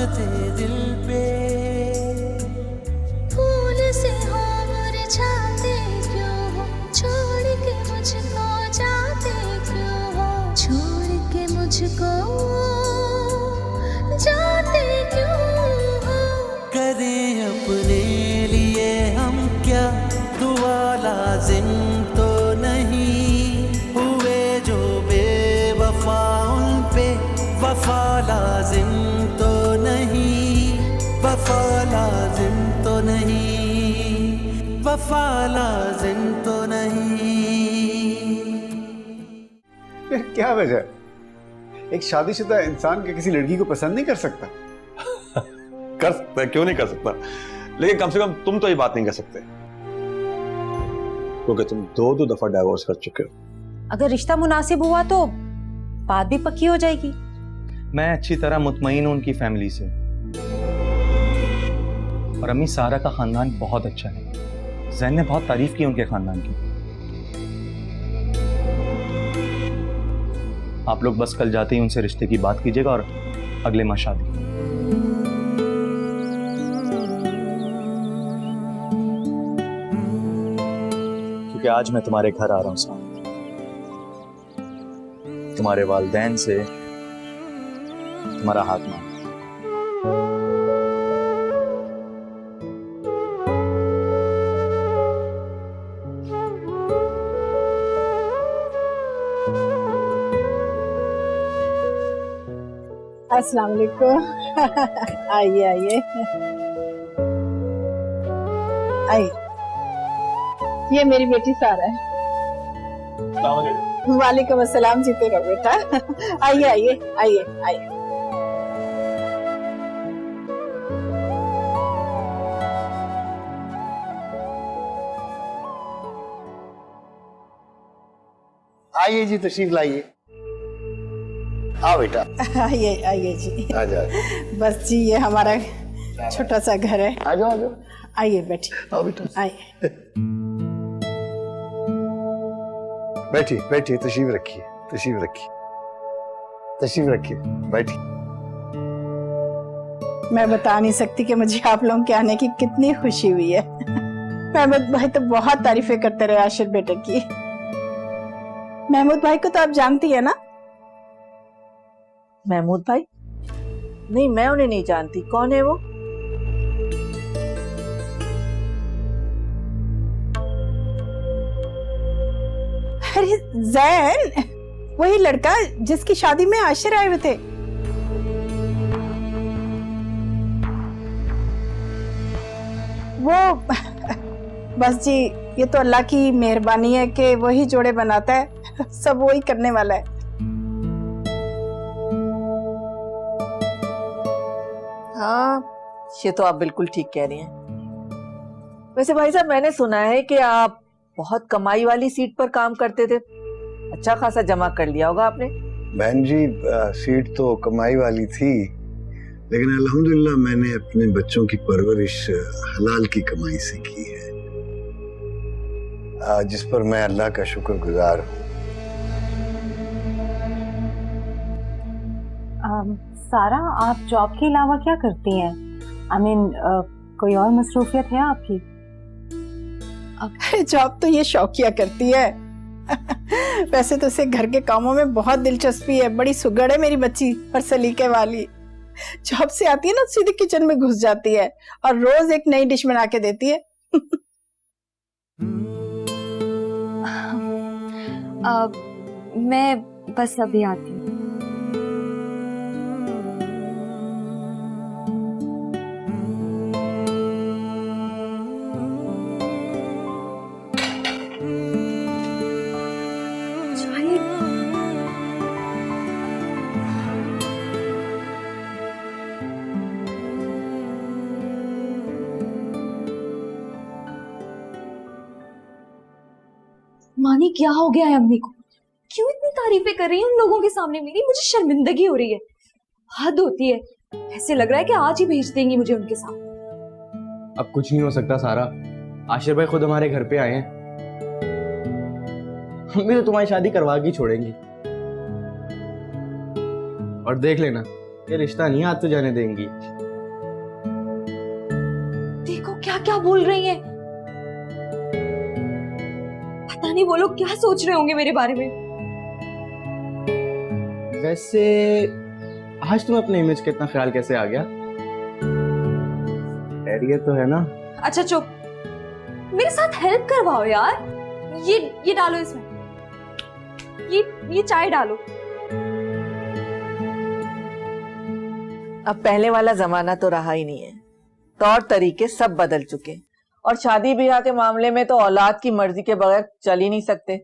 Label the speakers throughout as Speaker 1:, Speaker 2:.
Speaker 1: दे दिल पे।
Speaker 2: फूल से हो मुरझाते क्यों हो, छोड़ के मुझको जाते क्यों हो, छोड़ के मुझको जाते क्यों हो।
Speaker 1: करें अपने लिए हम क्या दुआ लाजिम तो नहीं, हुए जो बेवफा उन पे वफा लाजिम तो नहीं, वफा लाजिम तो नहीं, वफा लाजिम तो नहीं।
Speaker 3: फिर क्या वजह है? एक शादीशुदा इंसान के किसी लड़की को पसंद नहीं कर सकता?
Speaker 4: कर सकता है, क्यों नहीं कर सकता, लेकिन कम से कम तुम तो ये बात नहीं कर सकते क्योंकि तुम दो दफा डाइवोर्स कर चुके हो।
Speaker 5: अगर रिश्ता मुनासिब हुआ तो बात भी पक्की हो जाएगी।
Speaker 6: मैं अच्छी तरह मुतमईन हूं उनकी फैमिली से, और अम्मी सारा का खानदान बहुत अच्छा है। जैन ने बहुत तारीफ की उनके खानदान की। आप लोग बस कल जाते ही उनसे रिश्ते की बात कीजिएगा और अगले माह शादी। क्योंकि आज मैं तुम्हारे घर आ रहा हूं साहब, तुम्हारे वालिदैन से तुम्हारा हाथ मांग।
Speaker 7: अस्सलाम वालेकुम। आइए आइए आइए, ये मेरी बेटी सारा है। वालेकुम अस्सलाम, जीते रहो बेटा। आइए आइए आइए आइए।
Speaker 3: आइए जी, तशरीफ लाइए। आओ बेटा।
Speaker 7: आइए आइए जी।
Speaker 3: आ जाओ।
Speaker 7: बस जी, ये हमारा छोटा सा घर है।
Speaker 3: आ जाओ आ जाओ।
Speaker 7: आइए बैठिए।
Speaker 3: आओ बेटा।
Speaker 7: आइए।
Speaker 3: बैठिए बैठिए, तशरीफ रखिए, तशरीफ रखिए, तशरीफ रखिए, बैठिए।
Speaker 7: मैं बता नहीं सकती कि मुझे आप लोगों के आने की कितनी खुशी हुई है। महमूद भाई तो बहुत तारीफें करते रहे आशिर बेटे की। महमूद भाई को तो आप जानती है ना?
Speaker 8: महमूद भाई? नहीं, मैं उन्हें नहीं जानती। कौन है वो?
Speaker 7: अरे जैन, वही लड़का जिसकी शादी में आशिर आए हुए थे। वो बस जी, ये तो अल्लाह की मेहरबानी है कि वही जोड़े बनाता है, सब वही करने वाला है।
Speaker 8: हाँ, ये तो आप बिल्कुल ठीक कह रही हैं। वैसे भाई साहब, मैंने सुना है कि आप बहुत कमाई वाली सीट पर काम करते थे। अच्छा खासा जमा कर लिया होगा आपने।
Speaker 3: बहन जी, सीट तो कमाई वाली थी, लेकिन अल्हम्दुलिल्लाह मैंने अपने बच्चों की परवरिश हलाल की कमाई से की है, जिस पर मैं अल्लाह का शुक्रगुजार हूँ।
Speaker 5: सारा, आप जॉब के अलावा क्या करती हैं? कोई और मसरूफियत है आपकी?
Speaker 7: जॉब तो ये शौकिया करती है। वैसे तो उसे घर के कामों में बहुत दिलचस्पी है, बड़ी सुगड़ है मेरी बच्ची और सलीके वाली। जॉब से आती है ना, सीधे किचन में घुस जाती है और रोज एक नई डिश बना के देती है।
Speaker 9: मैं बस अभी आती हूँ। मानी, क्या हो गया है अम्मी को? क्यों इतनी तारीफें कर रही है उन लोगों के सामने मेरी? मुझे शर्मिंदगी हो रही है। हद होती है। ऐसे लग रहा है कि आज ही भेज देंगी मुझे उनके साथ।
Speaker 6: अब कुछ नहीं हो सकता सारा, आशिर भाई खुद हमारे घर पे आए हैं। हम भी तो तुम्हारी शादी करवा के छोड़ेंगे। और देख लेना, ये रिश्ता नहीं हाथ से जाने देंगी।
Speaker 9: देखो क्या क्या बोल रही हैं। पता नहीं वो लोग क्या सोच रहे होंगे मेरे बारे में।
Speaker 6: वैसे आज तुम्हें अपने इमेज का इतना ख्याल कैसे आ गया? खैरियत तो है ना?
Speaker 9: अच्छा चुप, मेरे साथ हेल्प करवाओ यार। ये डालो इसमें, ये चाय डालो।
Speaker 8: अब पहले वाला जमाना तो रहा ही नहीं है, तौर तरीके सब बदल चुके हैं और शादी ब्याह के मामले में तो औलाद की मर्जी के बगैर चल ही नहीं सकते।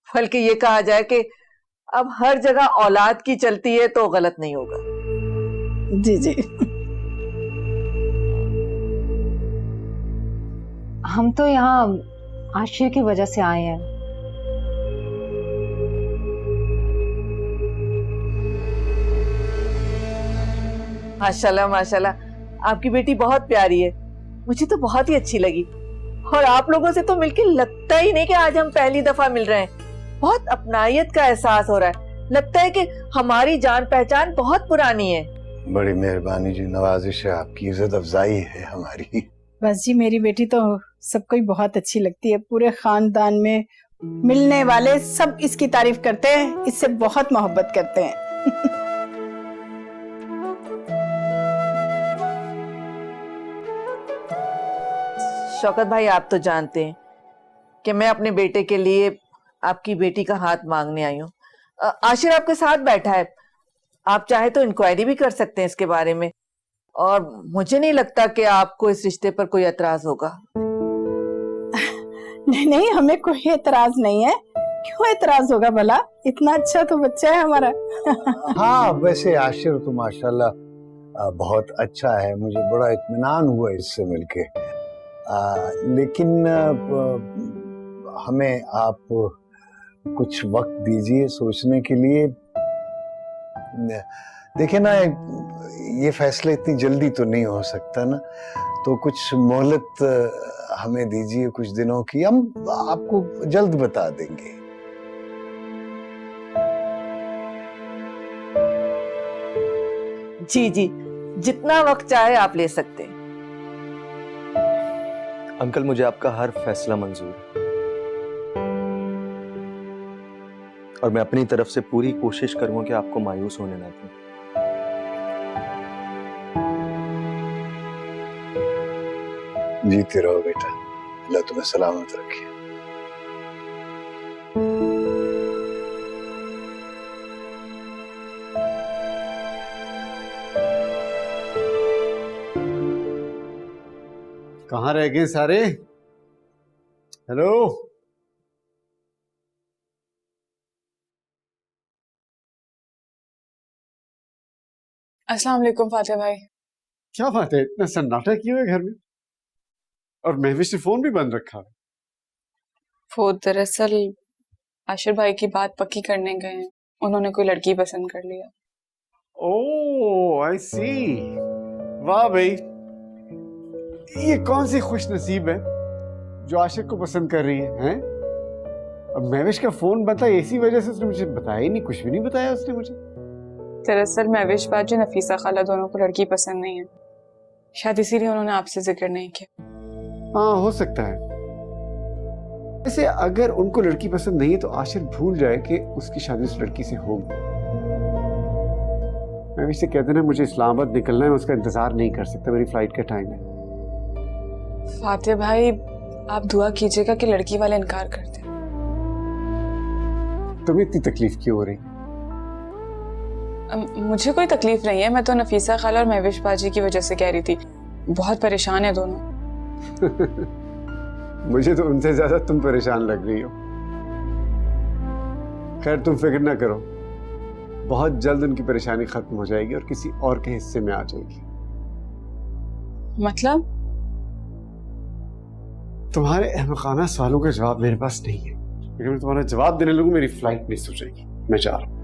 Speaker 8: बल्कि ये कहा जाए कि अब हर जगह औलाद की चलती है तो गलत नहीं होगा।
Speaker 7: जी जी।
Speaker 5: हम तो यहाँ आशिर की वजह से आए हैं।
Speaker 8: माशाल्लाह माशाल्लाह, आपकी बेटी बहुत प्यारी है, मुझे तो बहुत ही अच्छी लगी। और आप लोगों से तो मिलके लगता ही नहीं कि आज हम पहली दफा मिल रहे हैं। बहुत अपनायत का एहसास हो रहा है, लगता है कि हमारी जान पहचान बहुत पुरानी है।
Speaker 3: बड़ी मेहरबानी जी, नवाजिश है आपकी, इज्जत अफजाई है हमारी।
Speaker 7: बस जी, मेरी बेटी तो सबको ही बहुत अच्छी लगती है। पूरे खानदान में मिलने वाले सब इसकी तारीफ करते हैं, इससे बहुत मोहब्बत करते हैं।
Speaker 8: शौकत भाई, आप तो जानते हैं कि मैं अपने बेटे के लिए आपकी बेटी का हाथ मांगने आई हूँ। आशिर आपके साथ बैठा है, आप चाहे तो इंक्वायरी भी कर सकते हैं इसके बारे में, और मुझे नहीं लगता कि आपको इस रिश्ते पर कोई एतराज होगा।
Speaker 7: नहीं नहीं, हमें कोई एतराज नहीं है। क्यों एतराज होगा भला? इतना अच्छा तो बच्चा है हमारा।
Speaker 3: हाँ, वैसे आशिर तो माशाल्लाह बहुत अच्छा है, मुझे बड़ा इत्मीनान हुआ इससे मिलके। लेकिन हमें आप कुछ वक्त दीजिए सोचने के लिए। देखिए ना, ये फैसला इतनी जल्दी तो नहीं हो सकता ना, तो कुछ मोहलत हमें दीजिए कुछ दिनों की, हम आपको जल्द बता देंगे।
Speaker 8: जी जी, जितना वक्त चाहे आप ले सकते हैं।
Speaker 6: अंकल, मुझे आपका हर फैसला मंजूर है और मैं अपनी तरफ से पूरी कोशिश करूंगा कि आपको मायूस होने ना दूं।
Speaker 3: जीते रहो बेटा, अल्लाह तुम्हें सलामत रखे।
Speaker 10: कहाँ रह गए सारे? हेलो,
Speaker 11: अस्सलाम वालेकुम फातिह भाई।
Speaker 10: क्या बात है, इतना सन्नाटा क्यों है घर में? और महविश ने फोन भी बंद रखा है।
Speaker 11: वो दरअसल आशिर भाई की बात पक्की करने गए हैं, उन्होंने कोई लड़की पसंद कर लिया।
Speaker 10: ओह, आई सी। वाह भाई, ये कौन सी खुश नसीब है जो आशिक को पसंद कर रही है, हैं? अब महविश का फोन बंद था, इसी वजह से उसने मुझे बताया ही नहीं, कुछ भी नहीं बताया उसने मुझे।
Speaker 11: दरअसल महविश बाजी नफीसा खाला दोनों को लड़की पसंद नहीं है, शायद इसीलिए उन्होंने आपसे जिक्र नहीं किया।
Speaker 10: हाँ, हो सकता है। वैसे अगर उनको लड़की पसंद नहीं है तो आशिर भूल जाए कि उसकी शादी उस लड़की से होगी। मैं भी से कह देना मुझे इस्लामाबाद निकलना है, उसका इंतजार नहीं कर सकता, मेरी फ्लाइट का टाइम है।
Speaker 11: फातिह भाई, आप दुआ कीजिएगा कि लड़की वाले इनकार कर दें।
Speaker 10: तुम्हें इतनी तकलीफ क्यों हो रही?
Speaker 11: मुझे कोई तकलीफ नहीं है, मैं तो नफीसा खाला और महविश बाजी की वजह से कह रही थी, बहुत परेशान है दोनों।
Speaker 10: मुझे तो उनसे ज्यादा तुम परेशान लग रही हो। खैर, तुम फिक्र ना करो, बहुत जल्द उनकी परेशानी खत्म हो जाएगी और किसी और के हिस्से में आ जाएगी।
Speaker 11: मतलब?
Speaker 10: तुम्हारे अहमकाना सवालों का जवाब मेरे पास नहीं है। अगर मैं तुम्हारा जवाब देने लगूं मेरी फ्लाइट मिस हो जाएगी। मैं जा रहा हूं।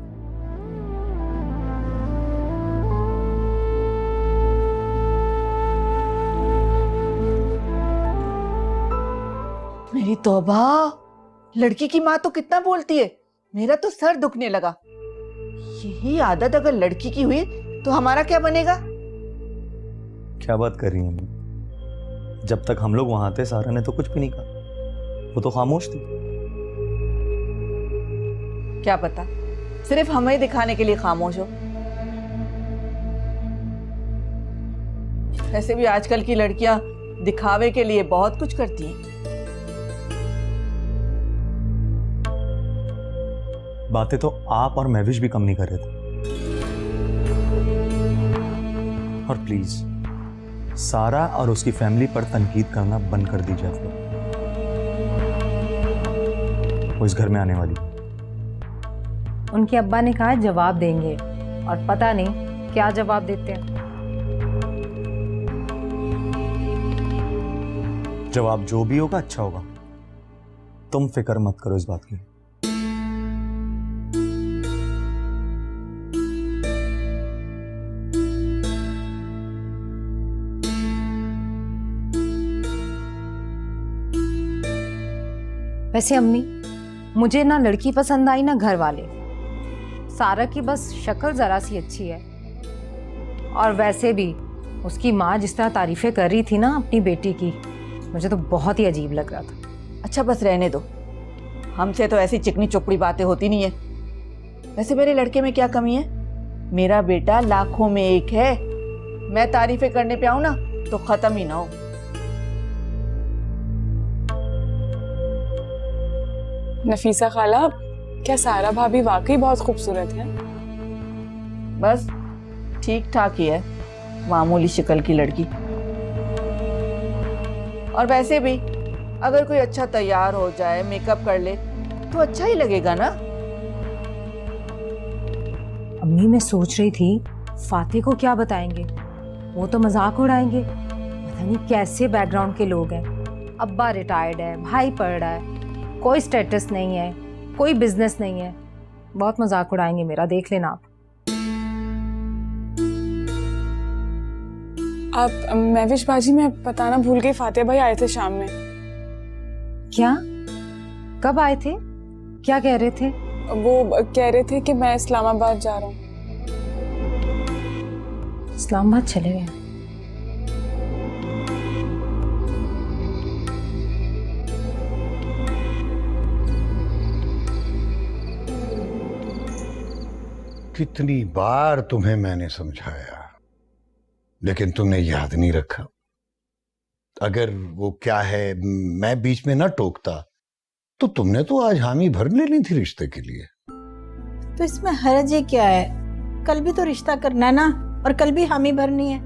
Speaker 8: मेरी तौबा, लड़की की माँ तो कितना बोलती है, मेरा तो सर दुखने लगा। यही आदत अगर लड़की की हुई तो हमारा क्या बनेगा?
Speaker 6: क्या बात कर रही हैं अम्मी? जब तक हम लोग वहां थे सारा ने तो कुछ भी नहीं कहा, वो तो खामोश थी।
Speaker 8: क्या पता सिर्फ हमें दिखाने के लिए खामोश हो। वैसे भी आजकल की लड़कियां दिखावे के लिए बहुत कुछ करती हैं।
Speaker 6: बातें तो आप और महविश भी कम नहीं कर रहे थे। और प्लीज सारा और उसकी फैमिली पर तनकीद करना बंद कर दीजिए आप लोग। वो इस घर में आने वाली।
Speaker 5: उनके अब्बा ने कहा जवाब देंगे और पता नहीं क्या जवाब देते हैं।
Speaker 6: जवाब जो भी होगा अच्छा होगा, तुम फिक्र मत करो इस बात की।
Speaker 5: वैसे अम्मी, मुझे ना लड़की पसंद आई ना घर वाले। सारा की बस शक्ल जरा सी अच्छी है, और वैसे भी उसकी माँ जिस तरह तारीफें कर रही थी ना अपनी बेटी की, मुझे तो बहुत ही अजीब लग रहा था।
Speaker 8: अच्छा बस रहने दो, हमसे तो ऐसी चिकनी चुपड़ी बातें होती नहीं है। वैसे मेरे लड़के में क्या कमी है? मेरा बेटा लाखों में एक है। मैं तारीफें करने पे आऊं ना तो खत्म ही ना हो।
Speaker 11: नफीसा खाला, क्या सारा भाभी वाकई बहुत खूबसूरत है?
Speaker 8: बस ठीक ठाक ही है, मामूली शक्ल की लड़की। और वैसे भी अगर कोई अच्छा तैयार हो जाए, मेकअप कर ले तो अच्छा ही लगेगा ना।
Speaker 5: अम्मी मैं सोच रही थी फातिह को क्या बताएंगे, वो तो मजाक उड़ाएंगे। पता नहीं कैसे बैकग्राउंड के लोग हैं। अब्बा रिटायर्ड है, भाई पढ़ रहा है, कोई स्टेटस नहीं है, कोई बिजनेस नहीं है। बहुत मजाक उड़ाएंगे मेरा, देख लेना आप।
Speaker 11: महविश बाजी, मैं बताना भूल गई, फातिहा भाई आए थे शाम में।
Speaker 5: क्या? कब आए थे? क्या कह रहे थे?
Speaker 11: वो कह रहे थे कि मैं इस्लामाबाद जा रहा हूँ।
Speaker 5: इस्लामाबाद चले गए?
Speaker 3: कितनी बार तुम्हें मैंने समझाया, लेकिन तुमने याद नहीं रखा। अगर वो क्या है मैं बीच में ना टोकता तो तुमने तो आज हामी भर लेनी थी रिश्ते के लिए।
Speaker 7: तो इसमें हर्ज ही क्या है? कल भी तो रिश्ता करना है ना, और कल भी हामी भरनी है।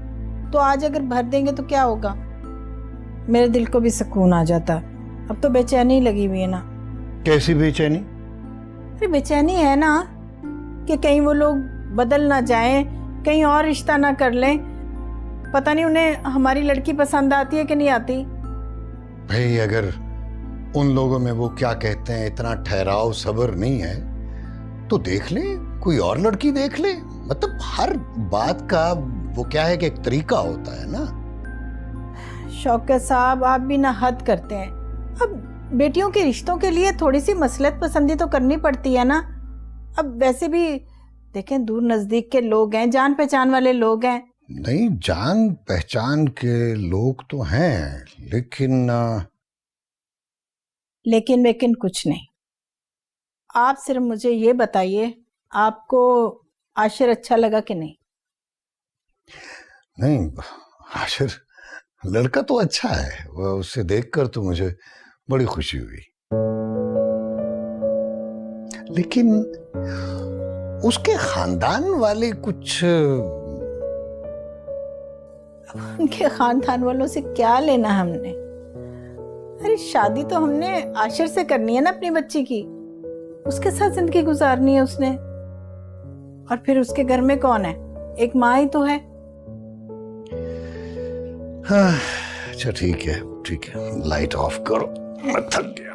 Speaker 7: तो आज अगर भर देंगे तो क्या होगा? मेरे दिल को भी सुकून आ जाता। अब तो बेचैनी लगी हुई है ना।
Speaker 3: कैसी बेचैनी?
Speaker 7: अरे बेचैनी है ना कि कहीं वो लोग बदल ना जाएं, कहीं और रिश्ता ना कर लें। पता नहीं उन्हें हमारी लड़की पसंद आती है कि नहीं आती।
Speaker 3: भाई अगर उन लोगों में वो क्या कहते हैं इतना ठहराव सब्र नहीं है तो देख ले, कोई और लड़की देख ले। मतलब हर बात का वो क्या है कि एक तरीका होता है ना।
Speaker 7: शौकत साहब, आप भी ना हद करते हैं। अब बेटियों के रिश्तों के लिए थोड़ी सी मसलत पसंदी तो करनी पड़ती है ना। अब वैसे भी देखें, दूर नजदीक के लोग हैं, जान पहचान वाले लोग हैं।
Speaker 3: नहीं, जान पहचान के लोग तो हैं,
Speaker 7: लेकिन कुछ नहीं। आप सिर्फ मुझे ये बताइए, आपको आशिर अच्छा लगा कि नहीं?
Speaker 3: नहीं, आशिर लड़का तो अच्छा है, वो उससे देखकर तो मुझे बड़ी खुशी हुई। लेकिन उसके खानदान वाले कुछ,
Speaker 7: उनके खानदान वालों से क्या लेना हमने? अरे शादी तो हमने आशिर से करनी है ना अपनी बच्ची की। उसके साथ जिंदगी गुजारनी है उसने। और फिर उसके घर में कौन है? एक माँ ही तो है।
Speaker 3: हाँ, अच्छा ठीक है, लाइट ऑफ करो, मैं थक गया।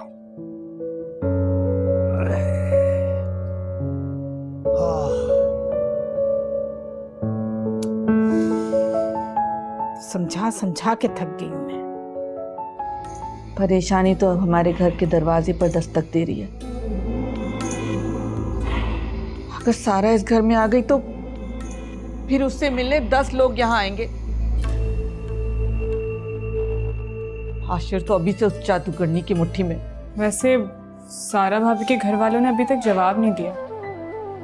Speaker 7: समझा के थक गई हूं मैं।
Speaker 8: परेशानी तो हमारे घर के दरवाजे पर दस्तक दे रही है। अगर सारा इस घर में आ गई तो फिर उससे मिलने 10 लोग यहाँ आएंगे। आशिर तो अभी से उस जादूगरनी की मुट्ठी में।
Speaker 11: वैसे सारा भाभी के घर वालों ने अभी तक जवाब नहीं दिया,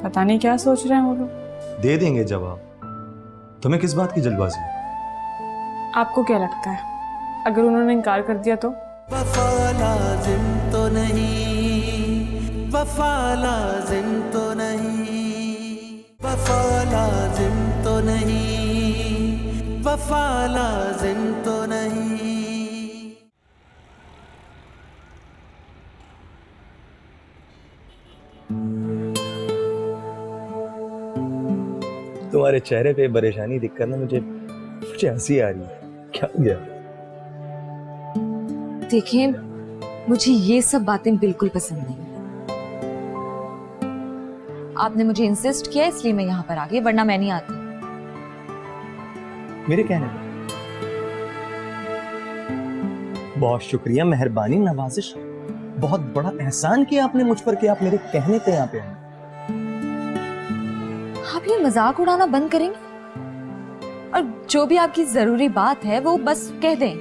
Speaker 11: पता नहीं क्या सोच रहे हैं वो लोग।
Speaker 6: दे देंगे जवाब, तुम्हें किस बात की जल्दबाजी है?
Speaker 11: आपको क्या लगता है अगर उन्होंने इनकार कर दिया तो?
Speaker 1: वफा लाजिम तो नहीं, वफा लाजिम तो नहीं, वफा लाजिम तो नहीं, वफा लाजिम तो नहीं।
Speaker 6: तुम्हारे चेहरे पे परेशानी दिखकर ना मुझे हंसी आ रही है। क्या हो गया?
Speaker 9: देखिए, मुझे ये सब बातें बिल्कुल पसंद नहीं। आपने मुझे इंसिस्ट किया इसलिए मैं यहाँ पर आ गई, वरना मैं नहीं आती।
Speaker 6: मेरे कहने पे बहुत शुक्रिया, मेहरबानी, नवाजिश, बहुत बड़ा एहसान किया आपने मुझ पर कि आप मेरे कहने पे यहाँ पे आए।
Speaker 9: आप ये मजाक उड़ाना बंद करेंगे और जो भी आपकी जरूरी बात है वो बस कह दें।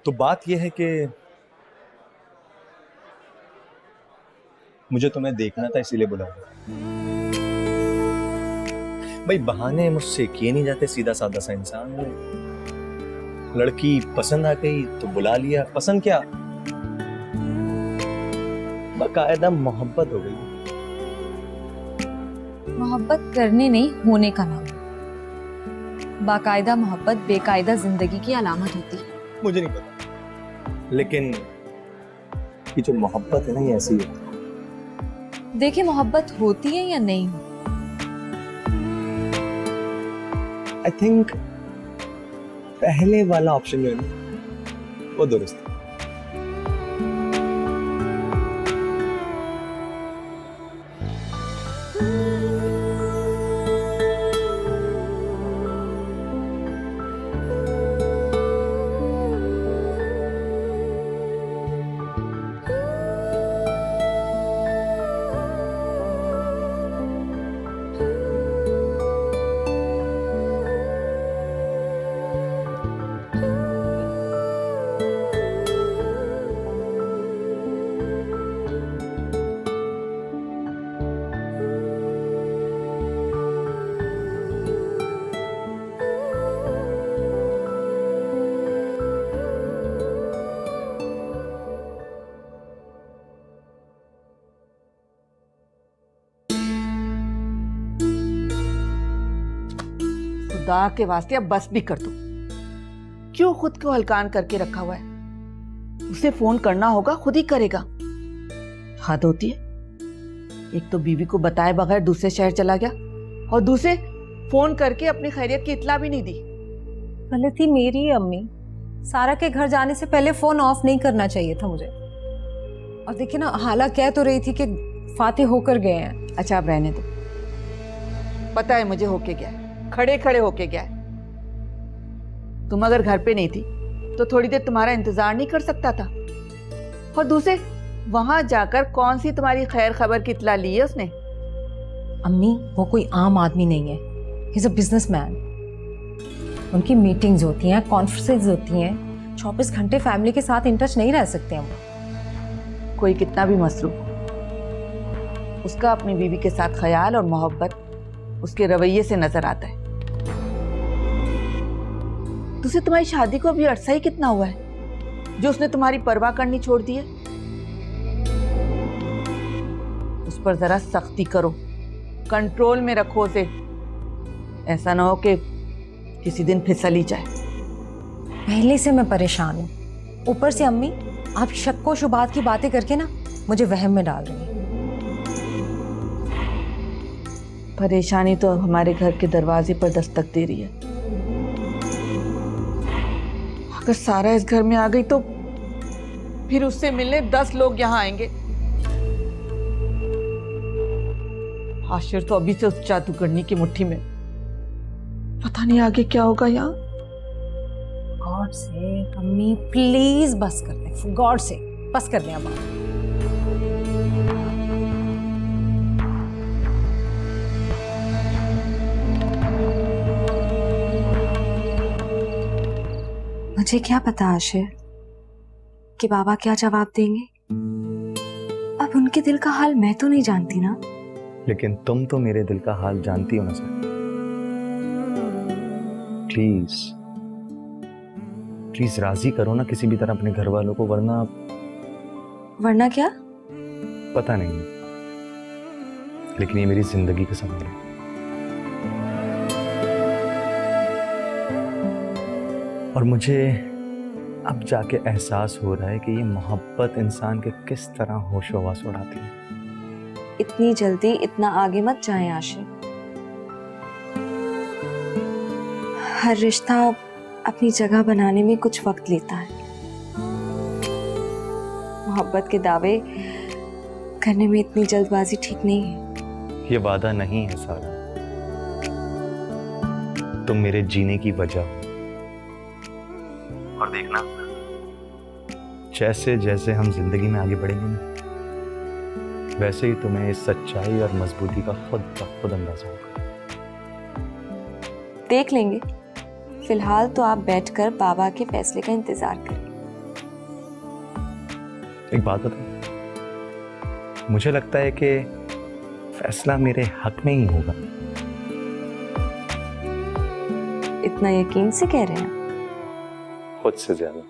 Speaker 6: तो बात यह है कि मुझे तुम्हें देखना था, इसीलिए बुलाया। भाई बहाने मुझसे किए नहीं जाते, सीधा साधा सा इंसान हूं। लड़की पसंद आ गई तो बुला लिया। पसंद क्या, बाकायदा मोहब्बत हो गई।
Speaker 9: मोहब्बत करने नहीं, होने का नाम है। बाकायदा मोहब्बत बेकायदा जिंदगी की अलामत होती है।
Speaker 6: मुझे नहीं पता, लेकिन ये जो मोहब्बत है ना, ये ऐसी है।
Speaker 9: देखिए, मोहब्बत होती है या नहीं होती,
Speaker 6: आई थिंक पहले वाला ऑप्शन जो है ना, वो दुरुस्त है।
Speaker 8: खुदा के वास्ते अब बस भी कर दो। क्यों खुद को हलकान करके रखा हुआ है? उसे फोन करना होगा, खुद ही करेगा। हद होती है। एक तो बीवी को बताए बगैर दूसरे शहर चला गया और दूसरे फोन करके अपनी खैरियत की इत्तला भी नहीं दी।
Speaker 5: गलती मेरी है अम्मी, सारा के घर जाने से पहले फोन ऑफ नहीं करना चाहिए था मुझे। और देखिए ना, हाला कह तो रही थी कि फातिह होकर गए हैं।
Speaker 8: अच्छा, अब रहने दो। पता है मुझे होके गया है, खड़े खड़े होके गया है। तुम अगर घर पे नहीं थी तो थोड़ी देर तुम्हारा इंतजार नहीं कर सकता था? और दूसरे वहां जाकर कौन सी तुम्हारी खैर खबर की इत्तला ली है उसने?
Speaker 5: अम्मी, वो कोई आम आदमी नहीं है, ही इज अ बिजनेसमैन। उनकी मीटिंग्स होती हैं, कॉन्फ्रेंसेस होती हैं, 24 घंटे फैमिली के साथ इन टच नहीं रह सकते हम।
Speaker 8: कोई कितना भी मसरूफ हो, उसका अपनी बीवी के साथ ख्याल और मोहब्बत उसके रवैये से नजर आता है। तुझे तुम्हारी शादी को अभी अरसा ही कितना हुआ है जो उसने तुम्हारी परवाह करनी छोड़ दी है? उस पर जरा सख्ती करो, कंट्रोल में रखो उसे। ऐसा ना हो कि किसी दिन फिसल ही जाए।
Speaker 5: पहले से मैं परेशान हूँ, ऊपर से अम्मी आप शक व शुबात की बातें करके ना मुझे वहम में डाल रही हैं।
Speaker 8: परेशानी तो हमारे घर के दरवाजे पर दस्तक दे रही है। अगर सारा इस घर में आ गई तो फिर उससे मिलने 10 लोग यहाँ आएंगे। आशिर तो अभी से उस जादूगरनी की मुट्ठी में। पता नहीं आगे क्या होगा यहाँ।
Speaker 5: गॉड से अम्मी प्लीज बस कर दें, गॉड से बस कर दें अब।
Speaker 9: मुझे क्या पता आशिर कि बाबा क्या जवाब देंगे। अब उनके दिल का हाल मैं तो नहीं जानती ना।
Speaker 6: लेकिन तुम तो मेरे दिल का हाल जानती हो ना सर। प्लीज प्लीज राजी करो ना किसी भी तरह अपने घर वालों को,
Speaker 9: वरना क्या?
Speaker 6: पता नहीं, लेकिन ये मेरी जिंदगी का सवाल है। और मुझे अब जाके एहसास हो रहा है कि ये मोहब्बत इंसान के किस तरह होश हवास उड़ाती है।
Speaker 9: इतनी जल्दी इतना आगे मत जाएं आशिर। हर रिश्ता अपनी जगह बनाने में कुछ वक्त लेता है। मोहब्बत के दावे करने में इतनी जल्दबाजी ठीक नहीं है।
Speaker 6: ये वादा नहीं है सारा, तुम मेरे जीने की वजह हो। और देखना, जैसे जैसे हम जिंदगी में आगे बढ़ेंगे ना, वैसे ही तुम्हें इस सच्चाई और मजबूती का खुद ब खुद अंदाजा होगा।
Speaker 9: देख लेंगे। फिलहाल तो आप बैठकर बाबा के फैसले का इंतजार करें।
Speaker 6: एक बात बताओ, मुझे लगता है कि फैसला मेरे हक में ही होगा।
Speaker 9: इतना यकीन से कह रहे हैं?
Speaker 6: खुद से ज्यादा।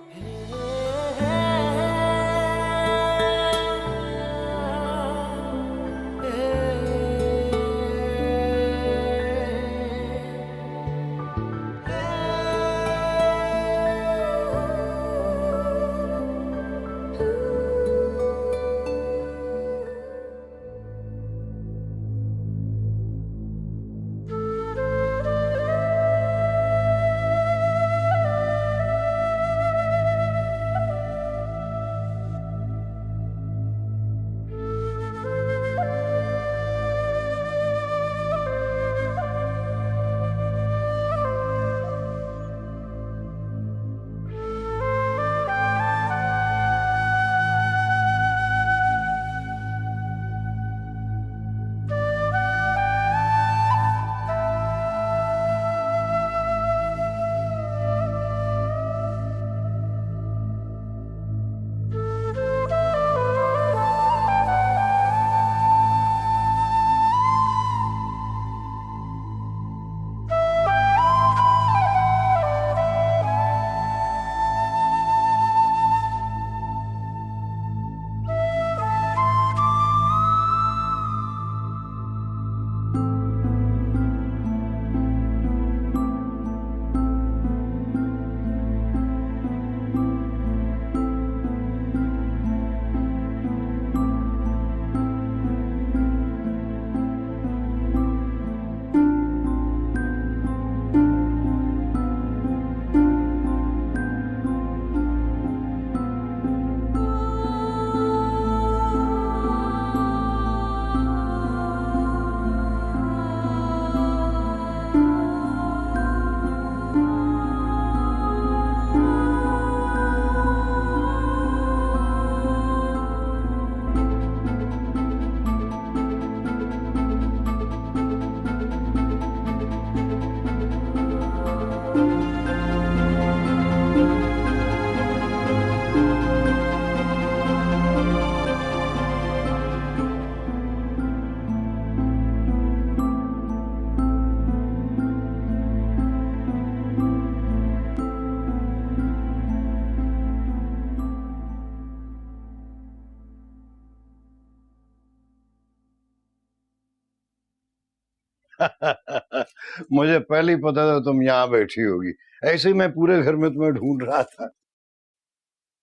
Speaker 3: मुझे पहले ही पता था तुम यहाँ बैठी होगी। ऐसे ही मैं पूरे घर में तुम्हें ढूंढ रहा था।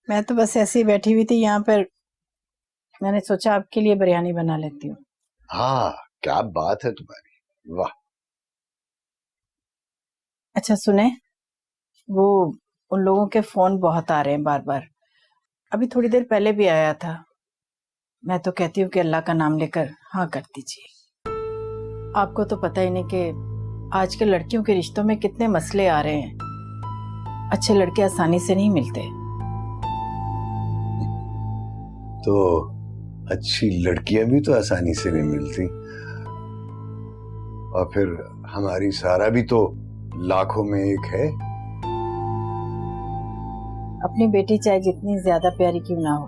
Speaker 7: मैं तो बस ऐसे ही बैठी हुई थी यहाँ पर, मैंने सोचा आपके लिए बिरयानी बना लेती हूँ।
Speaker 3: हाँ, क्या बात है तुम्हारी, वाह।
Speaker 7: अच्छा सुने, वो उन लोगों के फोन बहुत आ रहे हैं बार बार। अभी थोड़ी देर पहले भी आया था। मैं तो कहती हूँ कि अल्लाह का नाम लेकर हाँ कर दीजिए। आपको तो पता ही नहीं कि आजकल लड़कियों के रिश्तों में कितने मसले आ रहे हैं। अच्छे लड़के आसानी से नहीं मिलते।
Speaker 3: तो अच्छी लड़कियां भी तो आसानी से नहीं मिलती। और फिर हमारी सारा भी तो लाखों में एक है।
Speaker 7: अपनी बेटी चाहे जितनी ज्यादा प्यारी क्यों ना हो,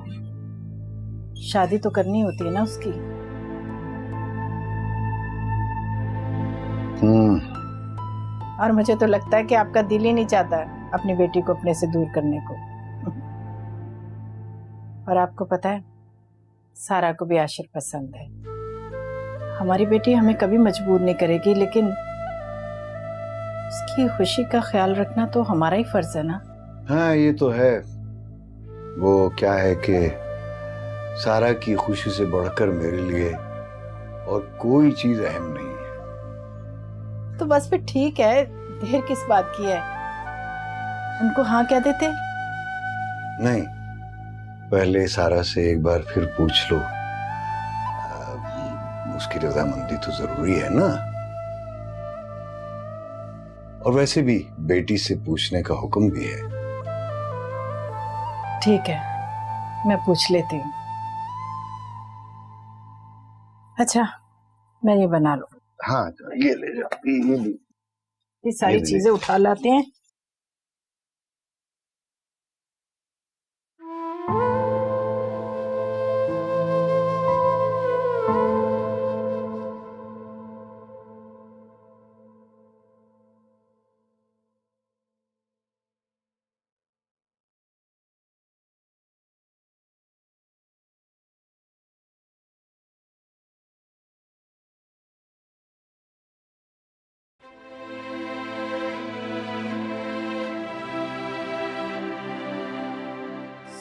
Speaker 7: शादी तो करनी होती है ना उसकी। और मुझे तो लगता है कि आपका दिल ही नहीं चाहता अपनी बेटी को अपने से दूर करने को। और आपको पता है, सारा को भी आशिर पसंद है। हमारी बेटी हमें कभी मजबूर नहीं करेगी, लेकिन उसकी खुशी का ख्याल रखना तो हमारा ही फर्ज है ना।
Speaker 3: हाँ, ये तो है। वो क्या है कि सारा की खुशी से बढ़कर मेरे लिए और कोई चीज अहम नहीं है।
Speaker 7: तो बस फिर ठीक है, देर किस बात की है। उनको हाँ कह देते।
Speaker 3: नहीं, पहले सारा से एक बार फिर पूछ लो। उसकी रजामंदी तो जरूरी है ना। और वैसे भी बेटी से पूछने का हुक्म भी है।
Speaker 7: ठीक है, मैं पूछ लेती हूँ। अच्छा, मैं ये बना लूं।
Speaker 3: हाँ, ये ले जाओ, ये भी।
Speaker 7: ये सारी चीजें उठा लाते हैं।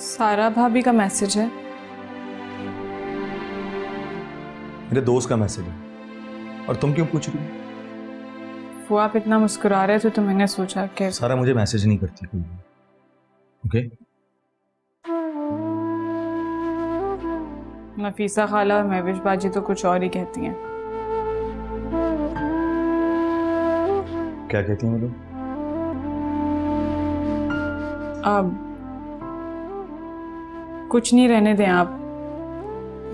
Speaker 11: सारा भाभी का मैसेज है।
Speaker 6: मेरे दोस्त का मैसेज है। और तुम क्यों पूछ रही हो?
Speaker 11: वो आप इतना मुस्कुरा रहे थे तो मैंने सोचा कि
Speaker 6: सारा मुझे मैसेज नहीं करती कोई। ओके?
Speaker 11: नफीसा खाला और महविश बाजी तो कुछ और ही कहती हैं।
Speaker 6: क्या कहती हैं वो लोग?
Speaker 11: अब कुछ नहीं, रहने दें आप।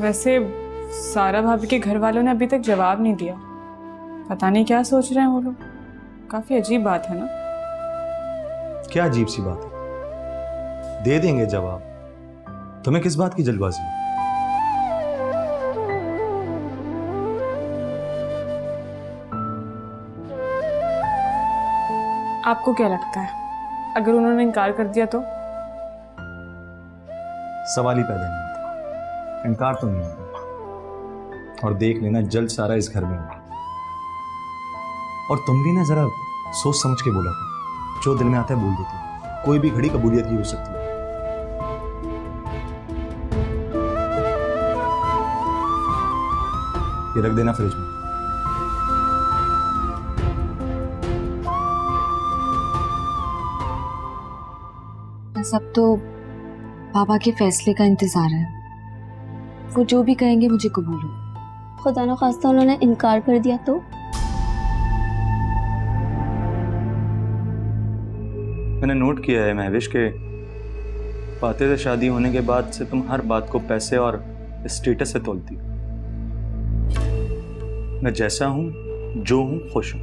Speaker 11: वैसे सारा भाभी के घर वालों ने अभी तक जवाब नहीं दिया। पता नहीं क्या सोच रहे हैं वो लोग। काफी अजीब बात है ना।
Speaker 6: क्या अजीब सी बात है? दे देंगे जवाब। तुम्हें किस बात की जल्दबाजी है?
Speaker 11: आपको क्या लगता है, अगर उन्होंने इनकार कर दिया तो?
Speaker 6: सवाल ही पैदा नहीं होता। इनकार तो नहीं होता। और देख लेना, जल्द सारा इस घर में होगा। और तुम भी ना जरा सोच समझ के बोला करो। जो दिल में आता है बोल देती हो। कोई भी घड़ी कबूलियत की हो सकती है। ये रख देना फ्रिज में।
Speaker 9: सब तो पापा के फैसले का इंतजार है। वो जो भी कहेंगे मुझे कबूल हो।
Speaker 2: खुदा न खास्ता उन्होंने इनकार कर दिया तो?
Speaker 6: मैंने नोट किया है महविश के फातिह से शादी होने के बाद से तुम हर बात को पैसे और स्टेटस से तोलती हो। मैं जैसा हूं, जो हूं, खुश हूं।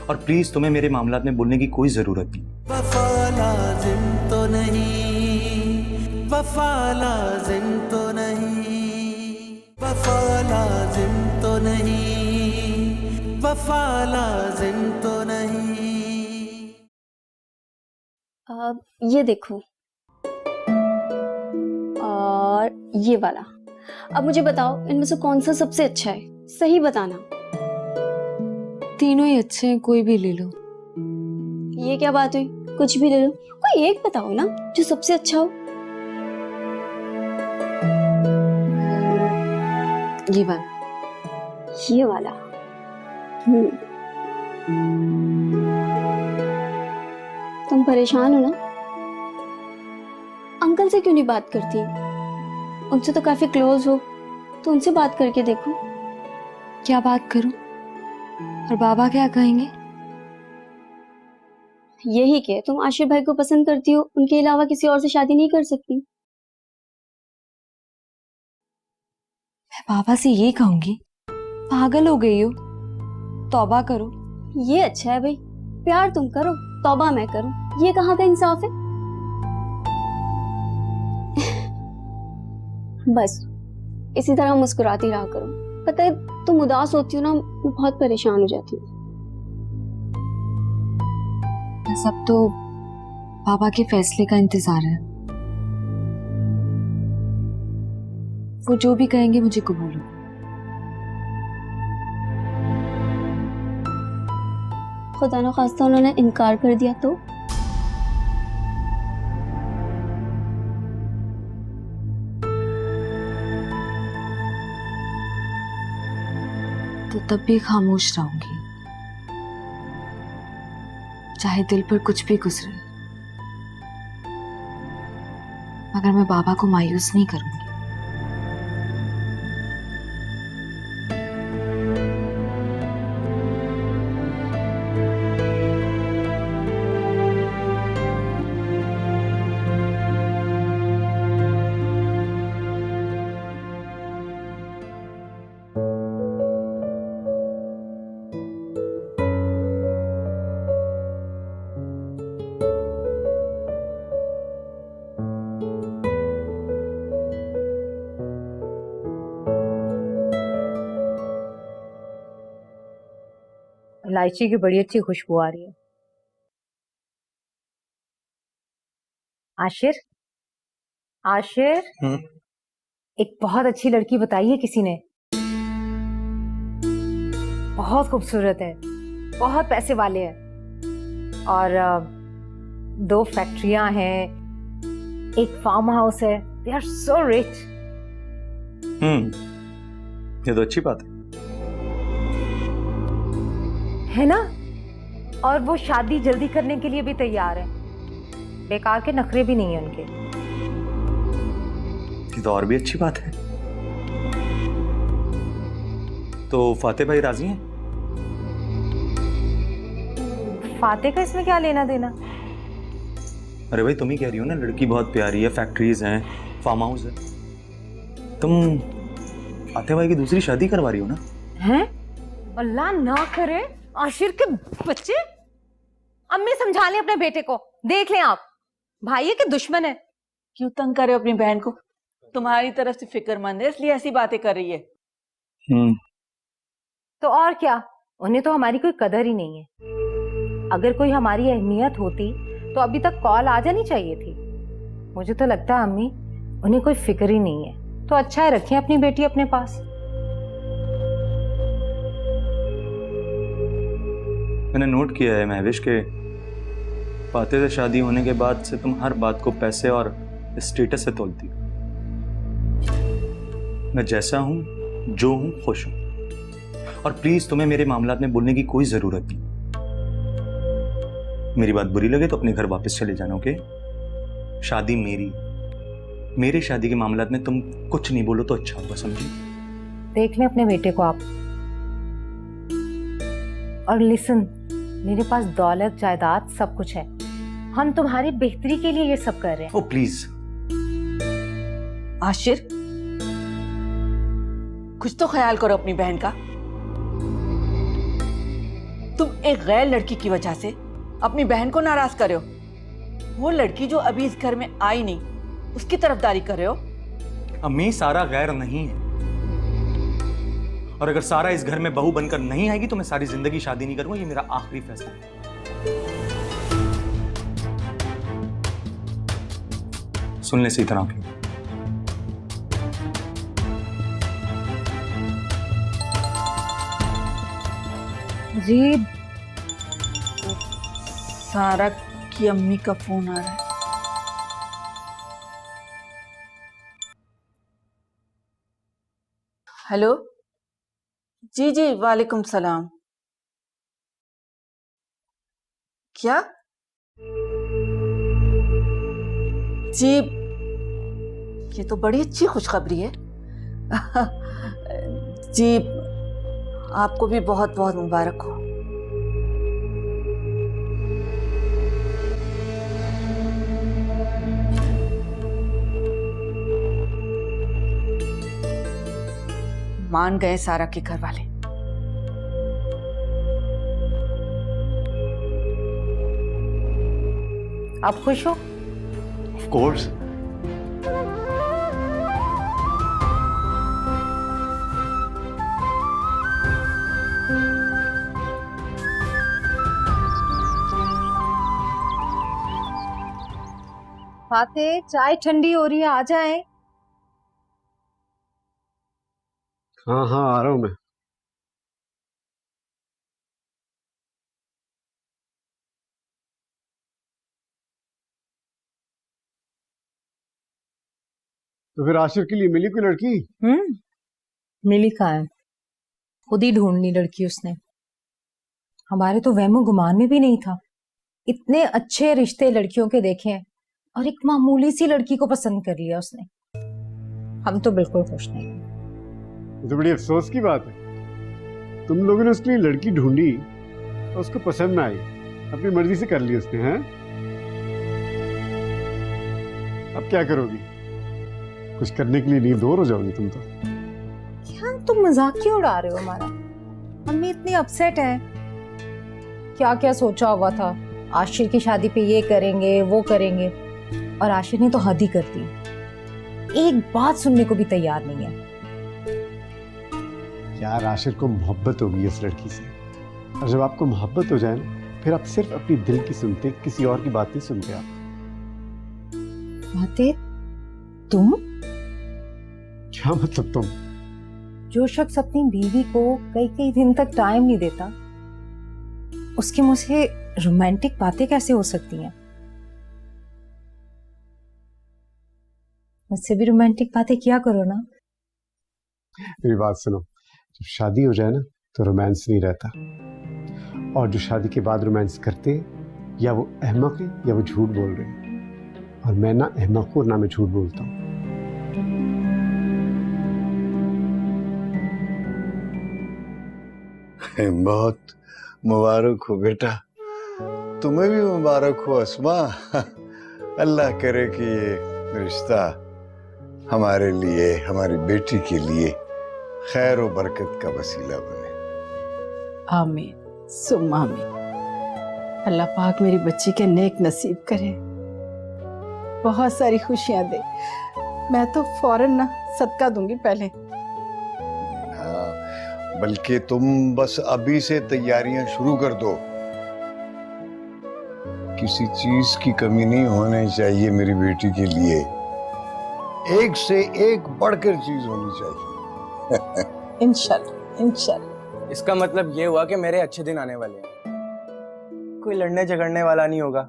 Speaker 6: और प्लीज तुम्हें मेरे मामलात में बोलने की कोई जरूरत नहीं।
Speaker 1: वफा लाजिम तो नहीं, वफा लाजिम तो नहीं, वफा लाजिम तो नहीं, वफा लाजिम तो नहीं।
Speaker 2: ये देखो, और ये वाला। अब मुझे बताओ, इनमें से कौन सा सबसे अच्छा है? सही बताना।
Speaker 9: तीनों ही अच्छे हैं, कोई भी ले लो।
Speaker 2: ये क्या बात हुई? कुछ भी ले लो, कोई एक बताओ ना जो सबसे अच्छा हो।
Speaker 9: ये वाला।
Speaker 2: ये वाला। तुम परेशान हो ना? अंकल से क्यों नहीं बात करती? उनसे तो काफी क्लोज हो, तो उनसे बात करके देखो।
Speaker 9: क्या बात करूं? और बाबा क्या कहेंगे?
Speaker 2: यही कि तुम आशिर भाई को पसंद करती हो, उनके अलावा किसी और से शादी नहीं कर सकती।
Speaker 9: मैं बाबा से ये कहूंगी, पागल हो गई हो, तौबा करो।
Speaker 2: ये अच्छा है भाई, प्यार तुम करो, तौबा मैं करूं। ये कहाँ का इंसाफ है?
Speaker 12: बस इसी तरह मुस्कुराती रहा करो। पता है तुम उदास होती हो ना, मैं बहुत परेशान हो जाती हूँ।
Speaker 9: सब तो पापा के फैसले का इंतजार है। वो जो भी कहेंगे मुझे कबूल हो।
Speaker 12: खुदा न खास्ता उन्होंने इनकार कर दिया तो?
Speaker 9: तब भी खामोश रहूंगी, चाहे दिल पर कुछ भी गुजरे, मगर मैं बाबा को मायूस नहीं करूंगी।
Speaker 5: इलायची की बड़ी अच्छी खुशबू आ रही है। आशिर, आशिर, एक बहुत अच्छी लड़की बताई है किसी ने, बहुत खूबसूरत है, बहुत पैसे वाले हैं और 2 फैक्ट्रियां हैं, एक फार्म हाउस है। They are so rich.
Speaker 6: ये तो अच्छी बात
Speaker 5: है ना? और वो शादी जल्दी करने के लिए भी तैयार है। बेकार के नखरे भी नहीं है उनके।
Speaker 6: ये तो और भी अच्छी बात है। तो फाते भाई राजी हैं?
Speaker 5: फाते का इसमें क्या लेना देना?
Speaker 6: अरे भाई तुम ही कह रही हो ना, लड़की बहुत प्यारी है, फैक्ट्रीज हैं, फार्म हाउस है। तुम फाते भाई की दूसरी शादी करवा रही हो ना?
Speaker 5: हैं? अल्लाह ना करे आशिर के बच्चे। अम्मी समझा लें अपने बेटे को। देख लें आप, भाई है कि दुश्मन है?
Speaker 8: क्यों तंग करे अपनी बहन को? तुम्हारी तरफ से फिक्रमंद है इसलिए ऐसी बातें कर रही है।
Speaker 5: तो और क्या, उन्हें तो हमारी कोई कदर ही नहीं है। अगर कोई हमारी अहमियत होती तो अभी तक कॉल आ जानी चाहिए थी। मुझे तो लगता है अम्मी उन्हें कोई फिक्र ही नहीं है। तो अच्छा है, रखें अपनी बेटी अपने पास।
Speaker 6: मैंने नोट किया है महविश के फाते से शादी होने के बाद से तुम हर बात को पैसे और स्टेटस से तोलती हो। मैं जैसा हूं, जो हूं, खुश हूं। और प्लीज तुम्हें मेरे मामलात में बोलने की कोई जरूरत नहीं। मेरी बात बुरी लगे तो अपने घर वापस चले जाना, ओके? शादी मेरी शादी के मामलात में तुम कुछ नहीं बोलो तो अच्छा होगा, समझी?
Speaker 5: देख लें अपने बेटे को आप। और लिसन, मेरे पास दौलत जायदाद सब कुछ है। हम तुम्हारी बेहतरी के लिए ये सब कर रहे हैं।
Speaker 6: ओ प्लीज
Speaker 8: आशिर, कुछ तो ख्याल करो अपनी बहन का। तुम एक गैर लड़की की वजह से अपनी बहन को नाराज कर रहे हो। वो लड़की जो अभी इस घर में आई नहीं, उसकी तरफदारी कर रहे हो।
Speaker 6: अम्मी, सारा गैर नहीं है, और अगर सारा इस घर में बहू बनकर नहीं आएगी तो मैं सारी जिंदगी शादी नहीं करूंगा। ये मेरा आखिरी फैसला है। सुन ले सही तरह की।
Speaker 5: जी,
Speaker 8: सारा की अम्मी का फोन आ रहा है। हेलो, जी जी, वालेकुम सलाम। क्या? जी, ये तो बड़ी अच्छी खुशखबरी है। जी, आपको भी बहुत बहुत मुबारक हो। मान गए सारा के घर वाले।
Speaker 5: आप खुश हो?
Speaker 6: Of course.
Speaker 5: फाते, चाय ठंडी हो रही है, आ जाए।
Speaker 10: हाँ हाँ, आ रहा हूं मैं। तो फिर आशिर के लिए मिली कोई लड़की?
Speaker 5: मिली कहाँ है, खुद ही ढूंढ ली लड़की उसने। हमारे तो वहमो गुमान में भी नहीं था। इतने अच्छे रिश्ते लड़कियों के देखे हैं और एक मामूली सी लड़की को पसंद कर लिया उसने। हम तो बिल्कुल खुश नहीं।
Speaker 10: ये तो बड़ी अफसोस की बात है। तुम लोगों ने उसके लिए लड़की ढूंढी और उसको पसंद ना आई, अपनी मर्जी से कर ली उसने, हैं? अब क्या करोगी? कुछ करने के लिए नींदोर हो जाओगी तुम तो।
Speaker 5: क्या तुम मजाक क्यों उड़ा रहे हो हमारा? मम्मी इतनी अपसेट है। क्या क्या सोचा हुआ था, आशिर की शादी पे ये करेंगे वो करेंगे, और आशिर ने तो हद ही कर दी। एक बात सुनने को भी तैयार नहीं है।
Speaker 10: यार आशिर को मोहब्बत होगी इस लड़की से, और जब आपको मोहब्बत हो जाए ना, फिर आप सिर्फ अपनी दिल की सुनते, किसी और की बात नहीं सुनते आप।
Speaker 5: बातें तुम?
Speaker 10: क्या मतलब तुम?
Speaker 5: जो शख्स अपनी बीवी को कई कई दिन तक टाइम नहीं देता, उसके मुंह से रोमांटिक बातें कैसे हो सकती हैं? मुझसे भी रोमांटिक बातें किया करो ना।
Speaker 10: मेरी बात सुनो, जब शादी हो जाए ना तो रोमांस नहीं रहता, और जो शादी के बाद रोमांस करते या वो अहमक है या वो झूठ बोल रहे हैं, और मैं ना अहमक हूं ना मैं झूठ बोलता हूँ।
Speaker 3: बहुत मुबारक हो बेटा, तुम्हें भी मुबारक हो अस्मा। अल्लाह करे कि ये रिश्ता हमारे लिए, हमारी बेटी के लिए खैर और बरकत का वसीला बने।
Speaker 7: आमीन सुम्मा आमीन। अल्लाह पाक मेरी बच्ची के नेक नसीब करे, बहुत सारी खुशियां दे। मैं तो फौरन ना सदका दूंगी पहले।
Speaker 3: हाँ, बल्कि तुम बस अभी से तैयारियां शुरू कर दो। किसी चीज की कमी नहीं होनी चाहिए मेरी बेटी के लिए, एक से एक बढ़कर चीज होनी चाहिए।
Speaker 7: इंशाल्लाह इंशाल्लाह।
Speaker 13: इसका मतलब ये हुआ कि मेरे अच्छे दिन आने वाले हैं। कोई लड़ने झगड़ने वाला नहीं होगा।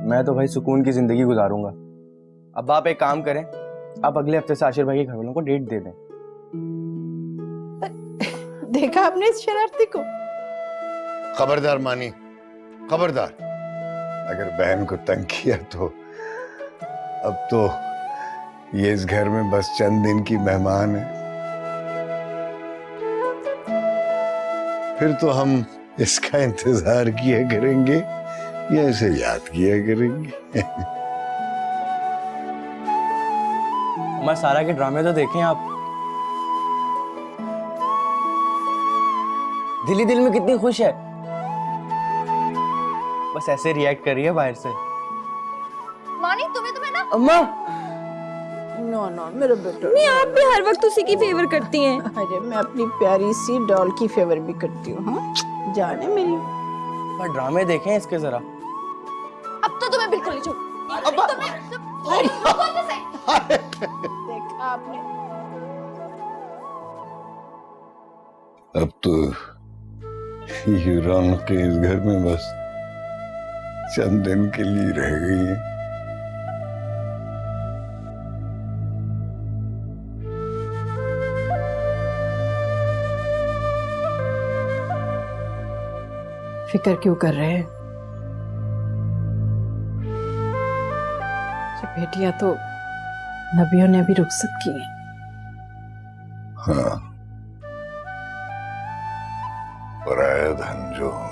Speaker 13: मैं तो भाई सुकून की जिंदगी गुजारूंगा। अब आप एक काम करें, आप अगले हफ्ते से आशिर भाई के घर वालों को डेट दे दें।
Speaker 7: देखा आपने इस शरारती को?
Speaker 3: खबरदार मानी, खबरदार। अगर बहन को तंग किया तो अब तो ये इस घर में बस चंद दिन की मेहमान है, फिर तो हम इसका इंतजार किया करेंगे या इसे याद किया करेंगे।
Speaker 13: मैं सारा के ड्रामे तो देखें आप। दिल ही दिल में कितनी खुश है, बस ऐसे रिएक्ट कर रही है बाहर से।
Speaker 9: मानी तुम्हें ना
Speaker 13: अम्मा।
Speaker 7: नो नो मेरा बेटा,
Speaker 9: नहीं, आप भी हर वक्त उसी की फेवर करती हैं।
Speaker 7: अरे मैं अपनी प्यारी सी डॉल की फेवर भी करती हूँ। हाँ जाने मेरी।
Speaker 13: पर ड्रामे देखें इसके जरा।
Speaker 9: अब तो तुम्हें बिल्कुल नहीं
Speaker 7: देखा आपने?
Speaker 3: अब तो ये रौनकें इस घर में बस चंद दिन के लिए रह गई हैं।
Speaker 7: फिक्र क्यों कर रहे हैं? ये बेटियां तो नबियों ने भी रुखसत की हैं।
Speaker 3: हाँ, पराया धन जो हुई।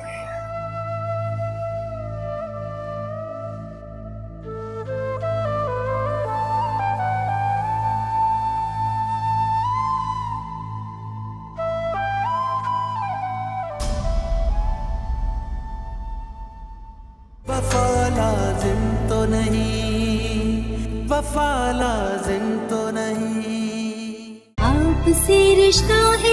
Speaker 1: वफा लाजिम तो नहीं, वफा लाजिम तो नहीं।
Speaker 2: आपसे रिश्ता है